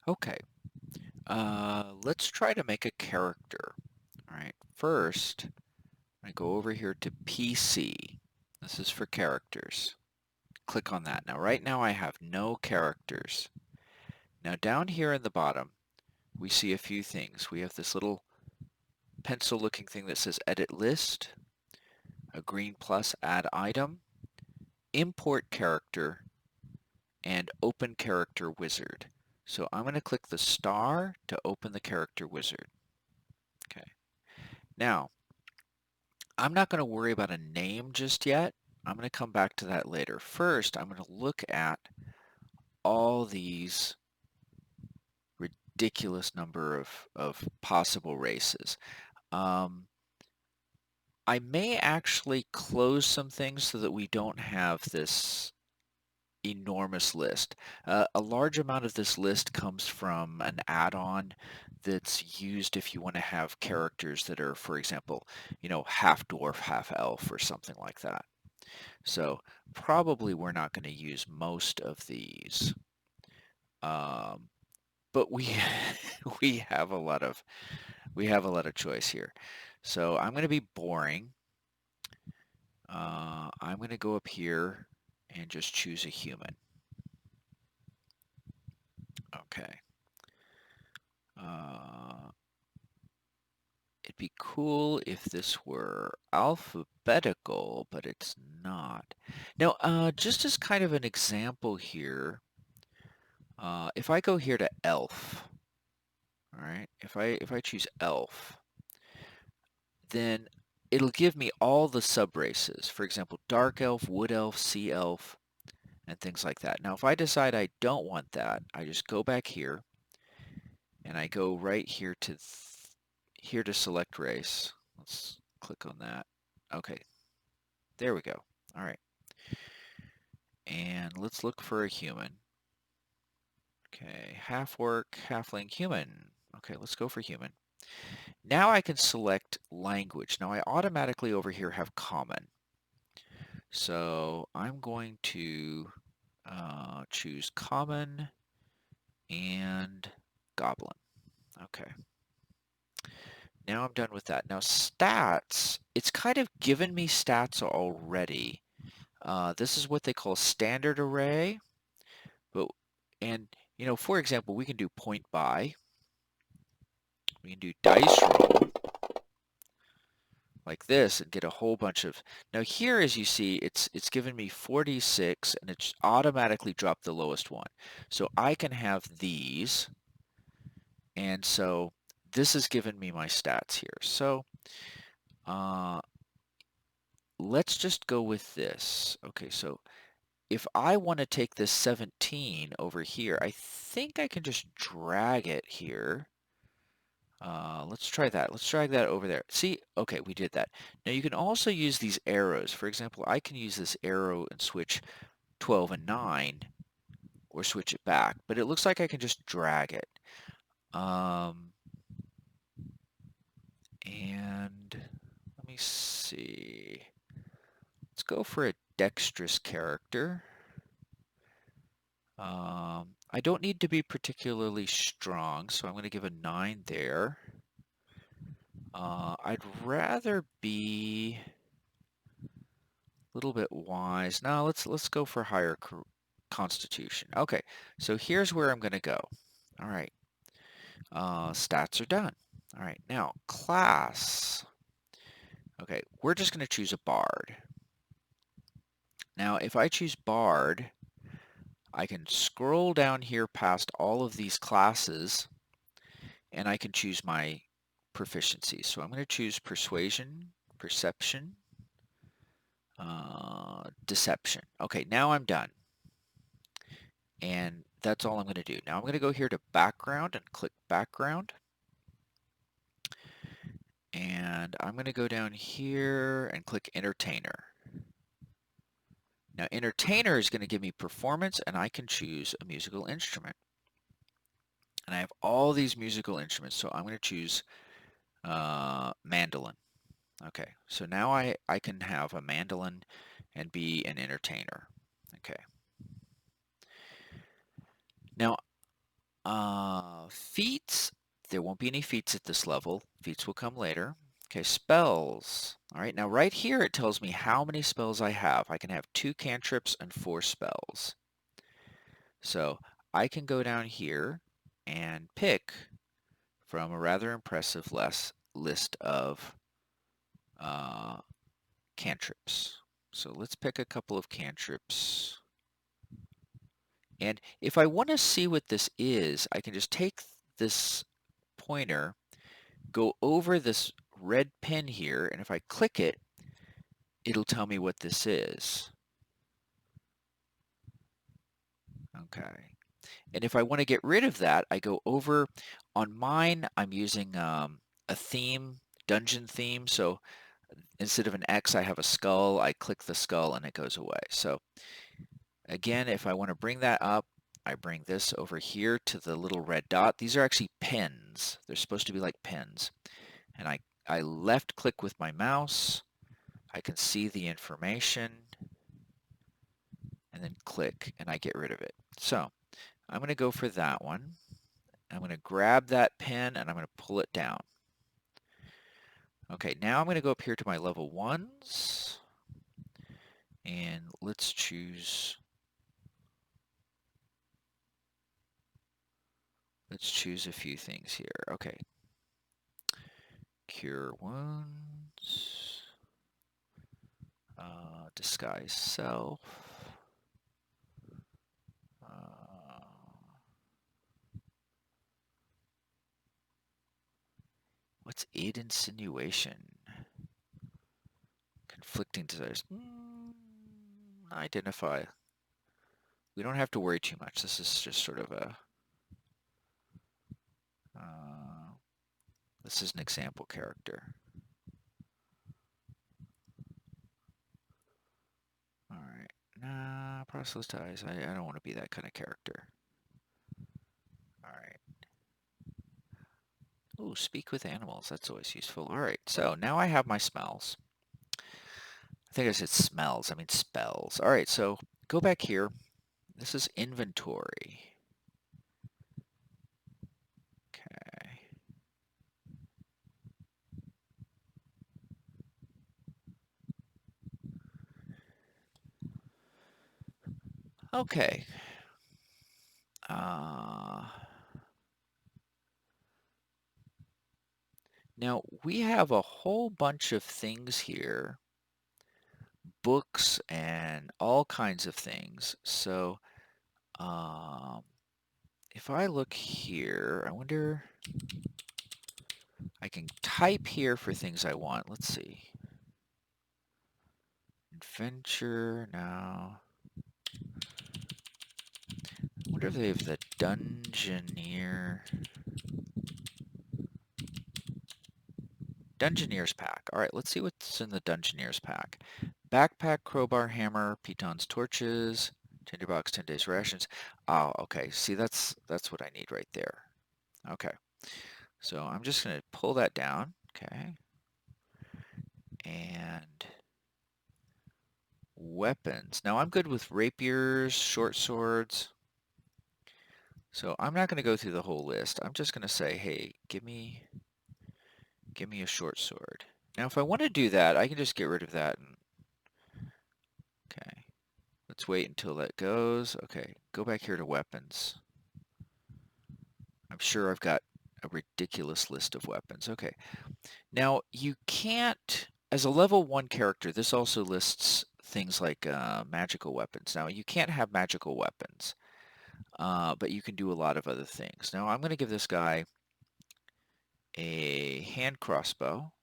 Okay, let's try to make a character. All right, first, I go over here to PC. This is for characters. Click on that. Now, right now I have no characters. Now, down here in the bottom, we see a few things. We have this little pencil-looking thing that says Edit List, a green plus Add Item, Import Character, and Open Character Wizard. So I'm going to click the star to open the character wizard. Okay. Now, I'm not going to worry about a name just yet. I'm going to come back to that later. First, I'm going to look at all these ridiculous number of possible races. Um, I may actually close some things so that we don't have this enormous list. A large amount of this list comes from an add-on that's used if you want to have characters that are, for example, half dwarf, half elf or something like that. So probably we're not going to use most of these. Um, but we we have a lot of choice here. So I'm going to be boring. I'm going to go up here and just choose a human. Okay. Uh, it'd be cool if this were alphabetical, but it's not. Now, just as kind of an example here, if I go here to elf, all right, if I choose elf, then it'll give me all the subraces. For example, dark elf, wood elf, sea elf, and things like that. Now, if I decide I don't want that, I just go back here and I go right here to here to select race. Let's click on that. Okay, there we go. All right. And let's look for a human. Okay, half orc, halfling, human. Okay, let's go for human. Now I can select language. Now I automatically over here have common. So I'm going to choose common and goblin. Okay. Now I'm done with that. Now stats, it's kind of given me stats already. This is what they call standard array. But and for example, we can do point buy. We can do dice roll like this and get a whole bunch of. Now here, as you see, it's given me 46 and it's automatically dropped the lowest one. So I can have these, and so this has given me my stats here. So uh, let's just go with this. Okay, so if I want to take this 17 over here, I think I can just drag it here. Let's try that. Let's drag that over there. See, okay, we did that. Now you can also use these arrows. For example, I can use this arrow and switch 12 and 9 or switch it back, but it looks like I can just drag it. And let me see. Let's go for a dexterous character. I don't need to be particularly strong, so I'm going to give a 9 there. I'd rather be a little bit wise. No, let's go for higher constitution. Okay, so here's where I'm going to go. All right, stats are done. All right, now class. Okay, we're just going to choose a bard. Now, if I choose bard, I can scroll down here past all of these classes and I can choose my proficiency. So I'm going to choose persuasion, perception, deception. Okay, now I'm done. And that's all I'm going to do. Now I'm going to go here to background and click background. And I'm going to go down here and click entertainer. Now entertainer is going to give me performance and I can choose a musical instrument. And I have all these musical instruments, so I'm going to choose mandolin. Okay, so now I can have a mandolin and be an entertainer. Okay. Now, feats, there won't be any feats at this level. Feats will come later. Okay, spells. All right, now right here it tells me how many spells I have. I can have 2 cantrips and 4 spells. So I can go down here and pick from a rather impressive list of cantrips. So let's pick a couple of cantrips. And if I want to see what this is, I can just take this pointer, go over this red pin here, and if I click it, it'll tell me what this is. Okay. And if I want to get rid of that, I go over on mine, I'm using a theme, dungeon theme. So instead of an X, I have a skull. I click the skull and it goes away. So again, if I want to bring that up, I bring this over here to the little red dot. These are actually pins. They're supposed to be like pins. And I left click with my mouse. I can see the information and then click and I get rid of it. So I'm going to go for that one. I'm going to grab that pin and I'm going to pull it down. Okay, now I'm going to go up here to my level 1s and let's choose a few things here. Okay. Cure wounds. Disguise self. What's aid insinuation? Conflicting desires. Identify. We don't have to worry too much. This is just sort of a... this is an example character. Alright. Nah, proselytize. I don't want to be that kind of character. Alright. Ooh, speak with animals. That's always useful. Alright, so now I have my smells. I think I said smells. I mean spells. Alright, so go back here. This is inventory. Okay. Okay. Now we have a whole bunch of things here, books and all kinds of things. So if I look here, I wonder, I can type here for things I want. Let's see. Adventure now. I wonder if they have the Dungeoneers pack. All right, let's see what's in the Dungeoneers pack. Backpack, crowbar, hammer, pitons, torches, tinderbox, 10 days rations. Oh, okay. See, that's what I need right there. Okay. So I'm just going to pull that down. Okay. And weapons. Now I'm good with rapiers, short swords. So I'm not going to go through the whole list. I'm just going to say, hey, give me a short sword. Now if I want to do that, I can just get rid of that. Okay. Let's wait until that goes. Okay, go back here to weapons. I'm sure I've got a ridiculous list of weapons. Okay. Now you can't, as a level 1 character, this also lists things like magical weapons. Now you can't have magical weapons, but you can do a lot of other things. Now I'm going to give this guy a hand crossbow.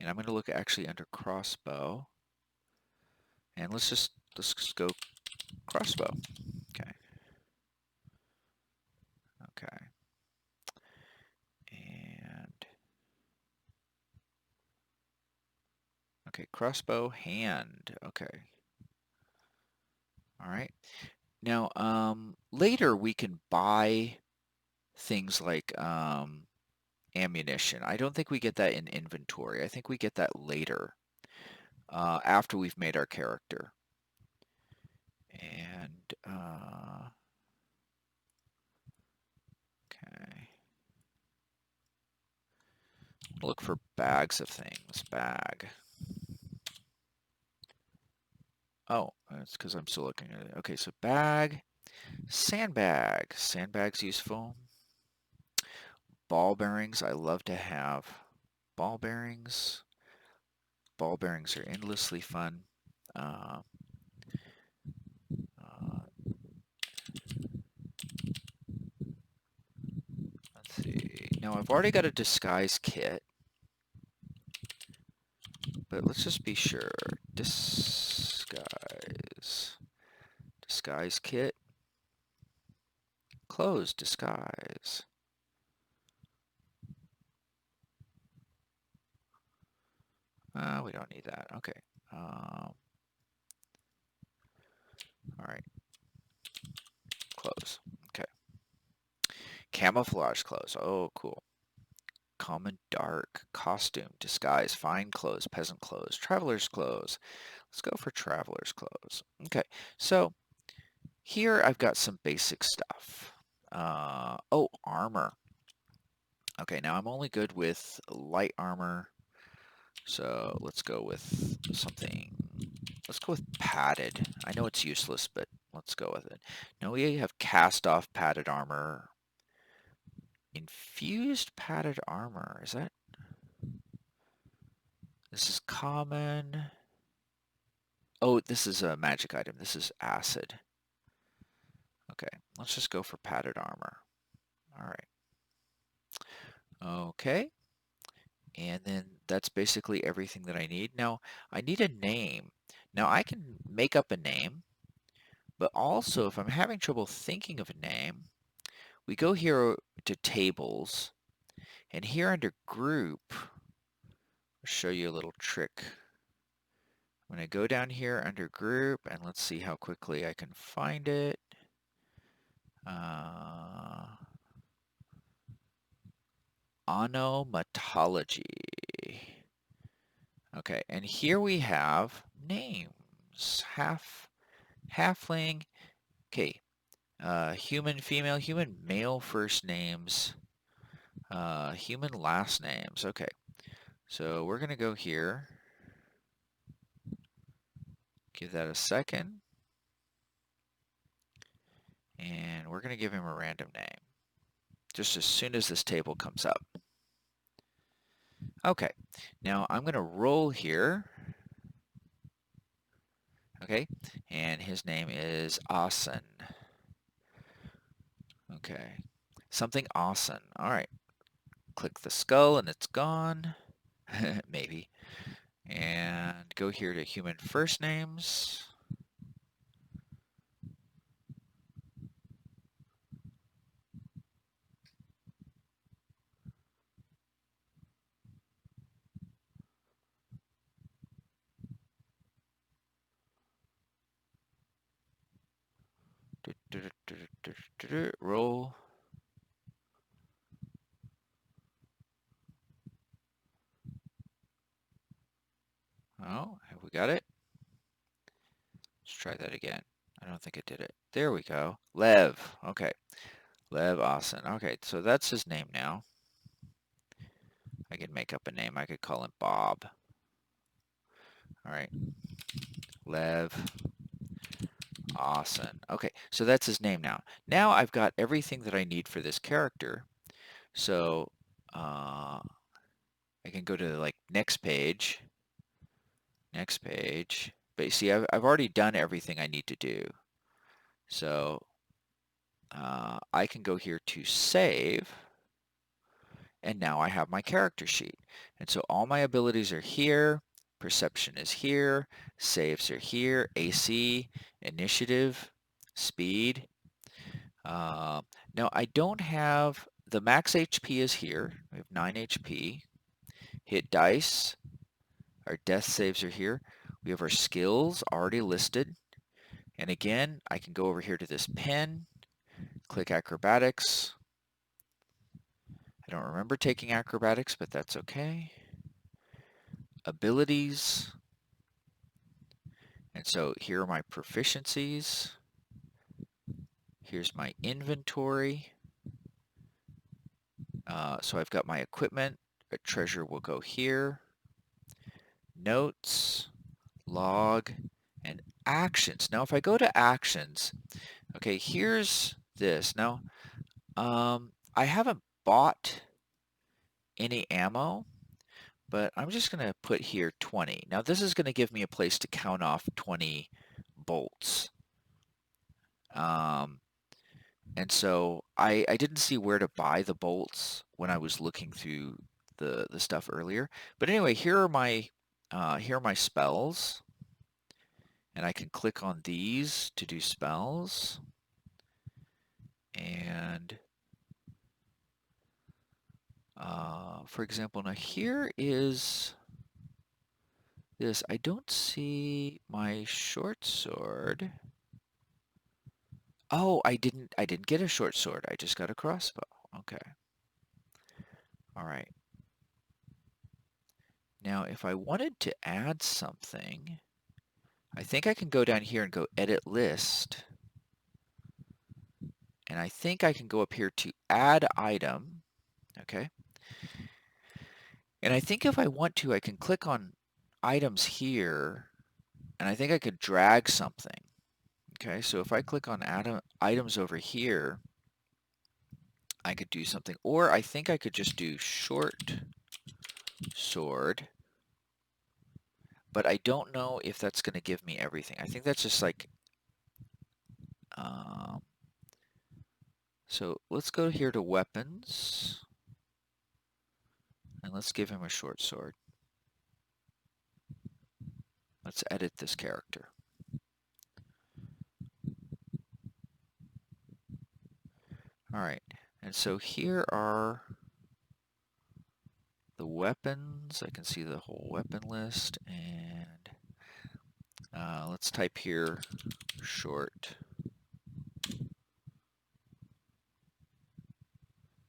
And I'm going to look actually under crossbow. And let's just go crossbow. Okay. Okay. And okay, crossbow hand. Okay. All right. Now, later we can buy things like ammunition. I don't think we get that in inventory. I think we get that later. after we've made our character. And okay, look for bags of things. Bag. Oh, that's because I'm still looking at it. Okay, so bag, sandbag. Sandbag's useful. Ball bearings. I love to have ball bearings. Ball bearings are endlessly fun. Uh, uh, let's see. Now I've already got a disguise kit, but let's just be sure. Disguise kit. Close disguise. We don't need that. Okay. All right. Close. Okay. Camouflage clothes. Oh, cool. Common dark. Costume. Disguise. Fine clothes. Peasant clothes. Traveler's clothes. Let's go for traveler's clothes. Okay. So here I've got some basic stuff. Oh, armor. Okay, now I'm only good with light armor. So let's go with something. Let's go with padded. I know it's useless, but let's go with it. Now we have cast off padded armor. Infused padded armor. Is that? This is common. Oh, this is a magic item. This is acid. Okay, let's just go for padded armor. All right. Okay. And then that's basically everything that I need. Now, I need a name. Now, I can make up a name, but also if I'm having trouble thinking of a name, we go here to tables, and here under group, I'll show you a little trick. I'm going to go down here under group, and let's see how quickly I can find it. Onomatology. Okay, and here we have names. Halfling. Okay, human, female, human, male first names, human last names. Okay, so we're going to go here. Give that a second. And we're going to give him a random name. Just as soon as this table comes up. Okay, now I'm going to roll here. Okay, and his name is Asen. Okay, something Asen. All right, click the skull and it's gone. Maybe. And go here to human first names. Roll. Oh, have we got it? Let's try that again. I don't think it did it. There we go. Lev. Okay. Lev Asen. Okay, so that's his name now. I can make up a name. I could call him Bob. All right. Lev Asen. Okay, so that's his name now. Now I've got everything that I need for this character. So I can go to like next page. Next page. But you see, I've already done everything I need to do. So I can go here to save. And now I have my character sheet. And so all my abilities are here. Perception is here. Saves are here. AC, initiative, speed. Now I don't have, the max HP is here. We have 9 HP. Hit dice. Our death saves are here. We have our skills already listed. And again, I can go over here to this pen, click acrobatics. I don't remember taking acrobatics, but that's okay. Abilities. so here are my proficiencies. Here's my inventory. So I've got my equipment. A treasure will go here. Notes, log, and actions. Now if I go to actions, okay, here's this. Now, I haven't bought any ammo, but I'm just going to put here 20. Now this is going to give me a place to count off 20 bolts. And so I didn't see where to buy the bolts when I was looking through the stuff earlier. But anyway, here are my spells, and I can click on these to do spells. And for example, now here is this. I don't see my short sword. Oh, I didn't get a short sword. I just got a crossbow. Okay. All right. Now, if I wanted to add something, I think I can go down here and go edit list. And I think I can go up here to add item. Okay. And I think if I want to, I can click on items here, and I think I could drag something. Okay, so if I click on items over here, I could do something. Or I think I could just do short sword, but I don't know if that's going to give me everything. I think that's just like, so let's go here to weapons, and let's give him a short sword. Let's edit this character. All right, and so here are the weapons. I can see the whole weapon list, and let's type here short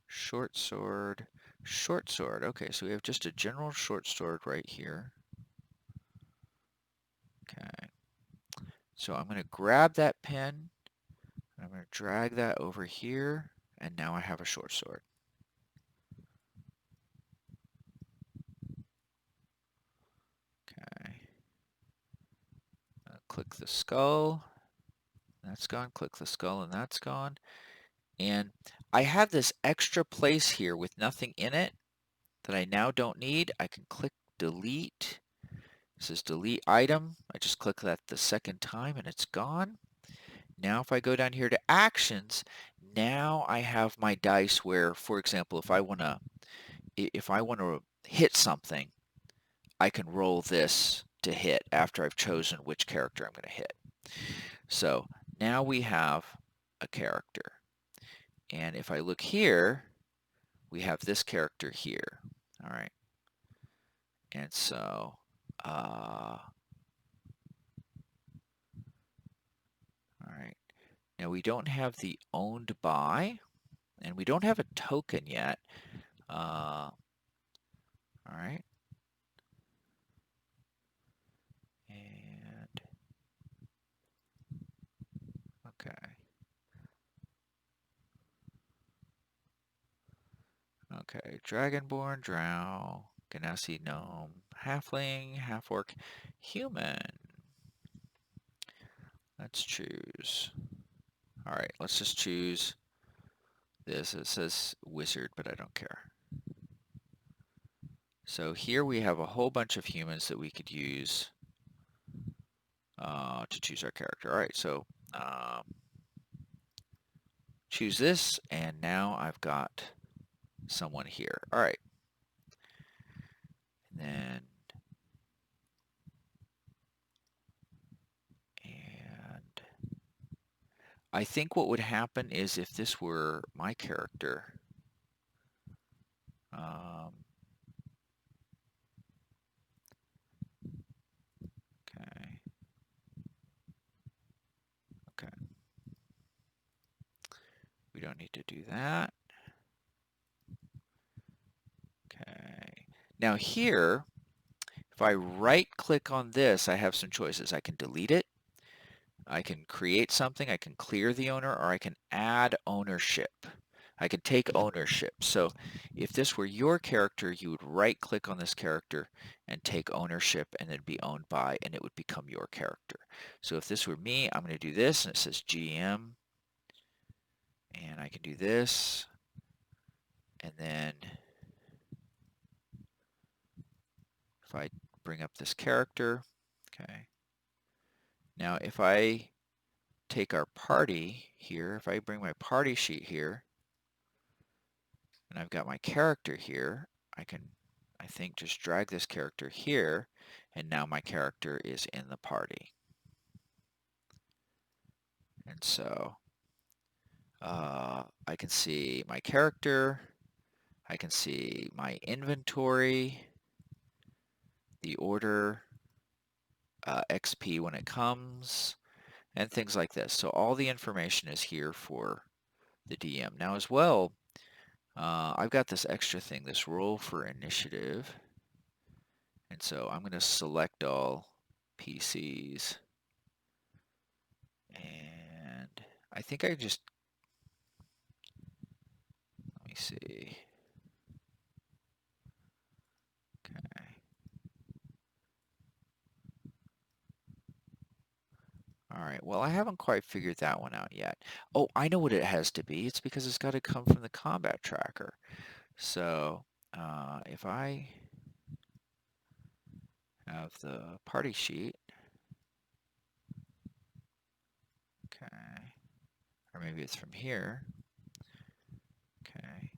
sword, short sword. Okay, so we have just a general short sword right here. Okay, so I'm going to grab that pen, and I'm going to drag that over here, and now I have a short sword. Okay, click the skull, that's gone, click the skull, and that's gone. And I have this extra place here with nothing in it that I now don't need. I can click delete. This is delete item. I just click that the second time and it's gone. Now if I go down here to actions, now I have my dice where, for example, if I want to hit something, I can roll this to hit after I've chosen which character I'm going to hit. So now we have a character. And if I look here, we have this character here. All right. And so, all right. Now we don't have the owned by, and we don't have a token yet. All right. And, okay. Okay, Dragonborn, Drow, Ganassi Gnome, Halfling, Half-Orc, Human. Let's choose. All right, let's just choose this. It says Wizard, but I don't care. So here we have a whole bunch of humans that we could use to choose our character. All right, so choose this, and now I've got someone here. All right. And then, and I think what would happen is if this were my character, okay. Okay. We don't need to do that. Okay. Now here, if If I right click on this, I have some choices. I can delete it, I can create something, I can clear the owner, or I can add ownership. I can take ownership. So if this were your character, you would right click on this character and take ownership, and it'd be owned by, and it would become your character. So if this were me, I'm going to do this, and it says GM, and I can do this, and then if I bring up this character, okay. Now if I take our party here, if I bring my party sheet here, and I've got my character here, I can, I think, just drag this character here, and now my character is in the party. And so I can see my character, I can see my inventory, the order, XP when it comes, and things like this. So all the information is here for the DM. Now as well, I've got this extra thing, this roll for initiative. And so I'm going to select all PCs. And I think I just, let me see. Okay. All right, well, I haven't quite figured that one out yet. Oh, I know what it has to be. It's because it's got to come from the combat tracker. So if I have the party sheet, okay, or maybe it's from here. Okay.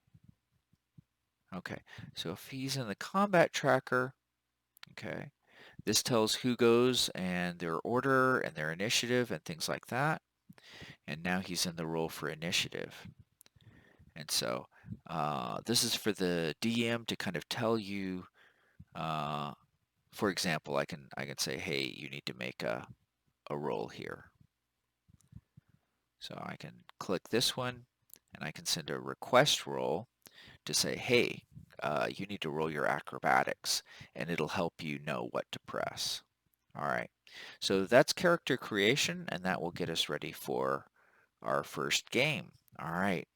Okay, so if he's in the combat tracker, okay, this tells who goes and their order and their initiative and things like that. And now he's in the role for initiative. And so this is for the DM to kind of tell you, for example, I can say, hey, you need to make a roll here. So I can click this one and I can send a request roll to say, hey, you need to roll your acrobatics, and it'll help you know what to press. All right, so that's character creation, and that will get us ready for our first game. All right.